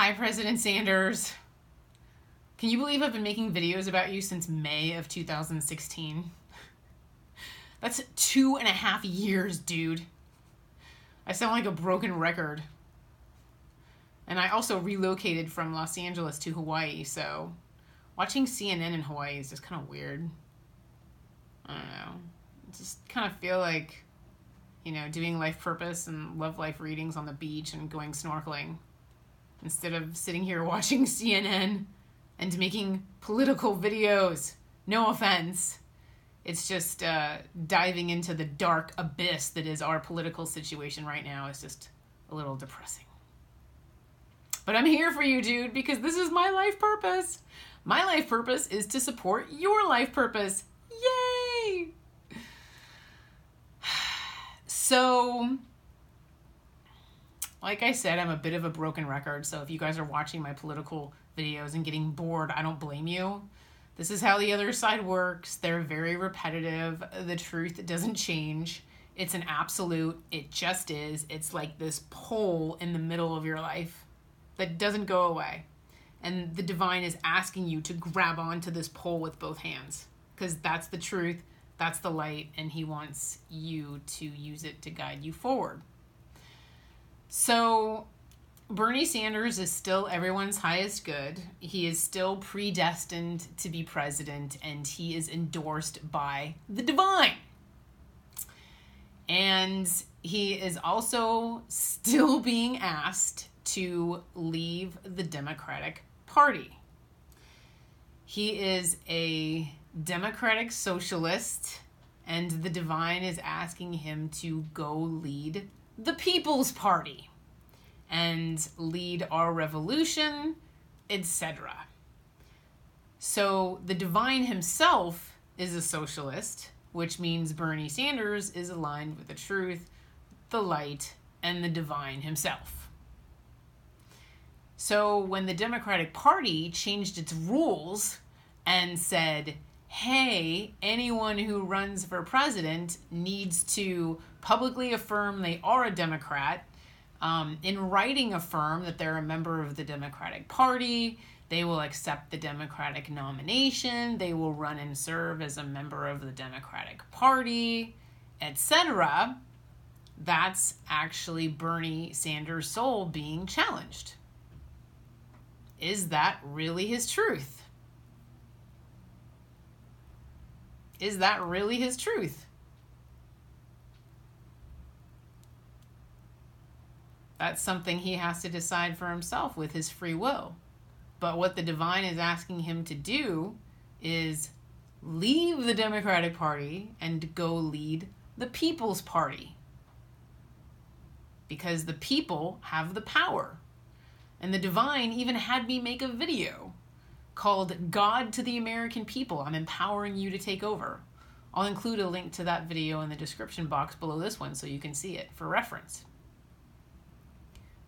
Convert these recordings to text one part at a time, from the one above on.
Hi, President Sanders. Can you believe I've been making videos about you since May of 2016? That's 2.5 years, dude. I sound like a broken record. And I also relocated from Los Angeles to Hawaii, so watching CNN in Hawaii is just kind of weird. I don't know. I just kind of feel like, doing life purpose and love life readings on the beach and going snorkeling instead of sitting here watching CNN and making political videos. No offense. It's just diving into the dark abyss that is our political situation right now is just a little depressing. But I'm here for you, dude, because this is my life purpose. My life purpose is to support your life purpose. Yay! So, like I said, I'm a bit of a broken record, so if you guys are watching my political videos and getting bored, I don't blame you. This is how the other side works. They're very repetitive. The truth doesn't change. It's an absolute. It just is. It's like this pole in the middle of your life that doesn't go away. And the divine is asking you to grab onto this pole with both hands, because that's the truth, that's the light, and he wants you to use it to guide you forward. So Bernie Sanders is still everyone's highest good. He is still predestined to be president, and he is endorsed by the divine. And he is also still being asked to leave the Democratic Party. He is a Democratic Socialist, and the divine is asking him to go lead the People's Party and lead our revolution, etc. So the divine himself is a socialist, which means Bernie Sanders is aligned with the truth, the light, and the divine himself. So when the Democratic Party changed its rules and said, hey, anyone who runs for president needs to publicly affirm they are a Democrat, in writing affirm that they're a member of the Democratic Party, they will accept the Democratic nomination, they will run and serve as a member of the Democratic Party, etc. That's actually Bernie Sanders' soul being challenged. Is that really his truth? Is that really his truth? That's something he has to decide for himself with his free will. But what the divine is asking him to do is leave the Democratic Party and go lead the People's Party. Because the people have the power. And the divine even had me make a video called God to the American People. I'm empowering you to take over. I'll include a link to that video in the description box below this one so you can see it for reference.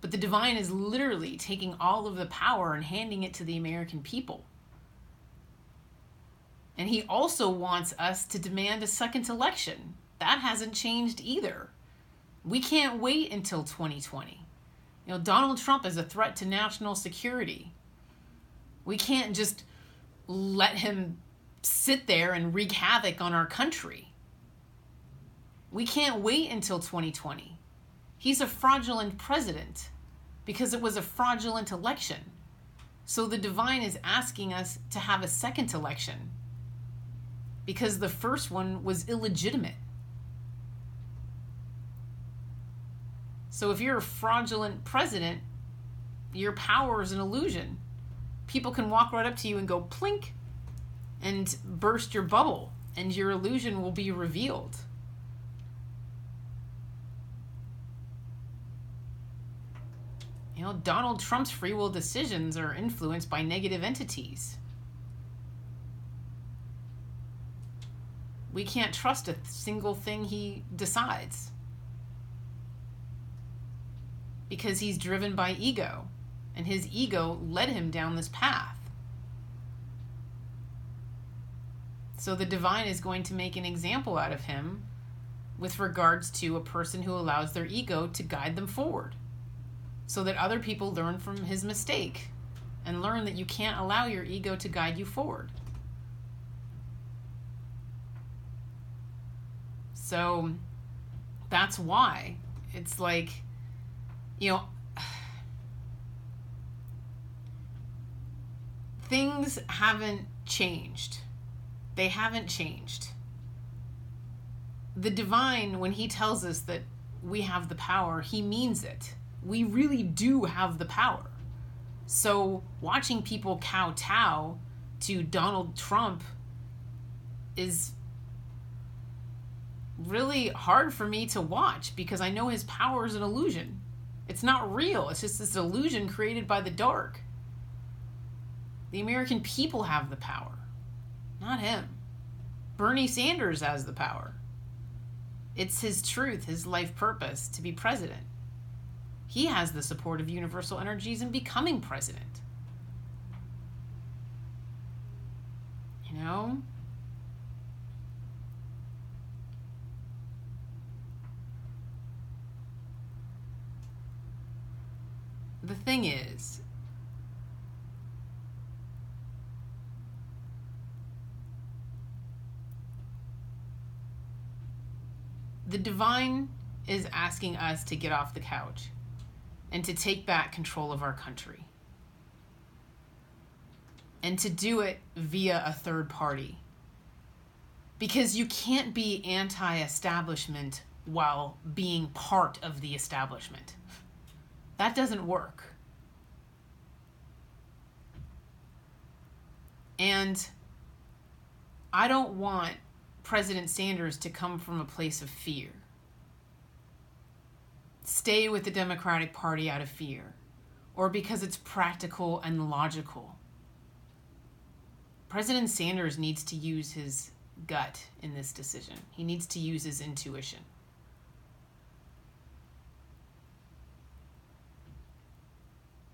But the divine is literally taking all of the power and handing it to the American people. And he also wants us to demand a second election. That hasn't changed either. We can't wait until 2020. Donald Trump is a threat to national security. We can't just let him sit there and wreak havoc on our country. We can't wait until 2020. He's a fraudulent president because it was a fraudulent election. So the divine is asking us to have a second election because the first one was illegitimate. So if you're a fraudulent president, your power is an illusion. People can walk right up to you and go plink and burst your bubble, and your illusion will be revealed. Donald Trump's free will decisions are influenced by negative entities. We can't trust a single thing he decides because he's driven by ego, and his ego led him down this path. So the divine is going to make an example out of him with regards to a person who allows their ego to guide them forward. so that other people learn from his mistake and learn that you can't allow your ego to guide you forward. So that's why it's like, you know, things haven't changed. They haven't changed. The divine, when he tells us that we have the power, he means it. We really do have the power. So watching people kowtow to Donald Trump is really hard for me to watch, because I know his power is an illusion. It's not real. It's just this illusion created by the dark. The American people have the power, not him. Bernie Sanders has the power. It's his truth, his life purpose to be president. He has the support of universal energies in becoming president. You know? The thing is, the divine is asking us to get off the couch and to take back control of our country. And to do it via a third party. Because you can't be anti-establishment while being part of the establishment. That doesn't work. And I don't want President Sanders to come from a place of fear. Stay with the Democratic Party out of fear, or because it's practical and logical. President Sanders needs to use his gut in this decision. He needs to use his intuition.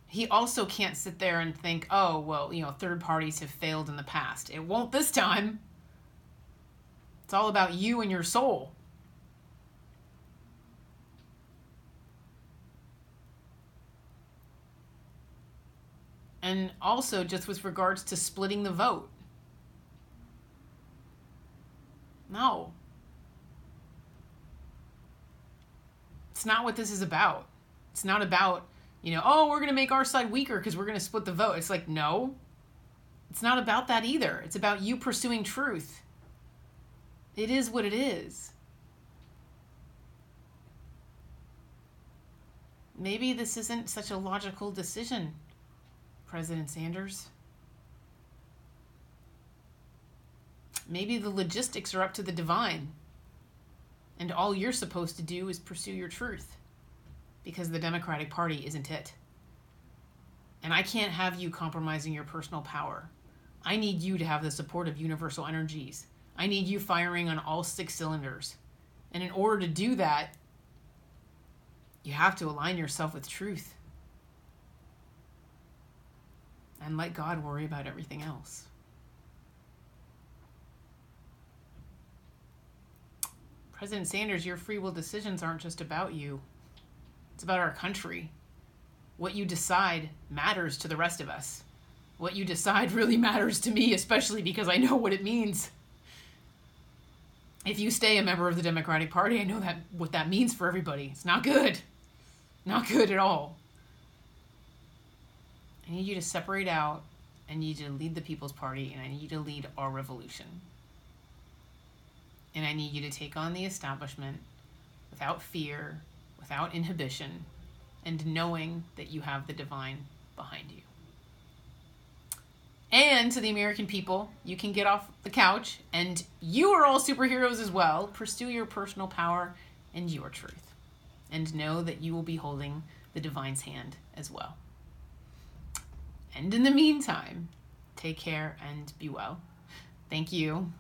He also can't sit there and think, oh, well, you know, third parties have failed in the past. It won't this time. It's all about you and your soul. And also just with regards to splitting the vote. No. It's not what this is about. It's not about, you know, oh, we're going to make our side weaker because we're going to split the vote. It's like, no. It's not about that either. It's about you pursuing truth. It is what it is. Maybe this isn't such a logical decision, President Sanders. Maybe the logistics are up to the divine, and all you're supposed to do is pursue your truth, because the Democratic Party isn't it. And I can't have you compromising your personal power. I need you to have the support of universal energies. I need you firing on all 6 cylinders. And in order to do that, you have to align yourself with truth. And let God worry about everything else. President Sanders, your free will decisions aren't just about you. It's about our country. What you decide matters to the rest of us. What you decide really matters to me, especially because I know what it means. If you stay a member of the Democratic Party, I know that what that means for everybody. It's not good. Not good at all. I need you to separate out. I need you to lead the People's Party, and I need you to lead our revolution. And I need you to take on the establishment without fear, without inhibition, and knowing that you have the divine behind you. And to the American people, you can get off the couch, and you are all superheroes as well. Pursue your personal power and your truth. And know that you will be holding the divine's hand as well. And in the meantime, take care and be well. Thank you.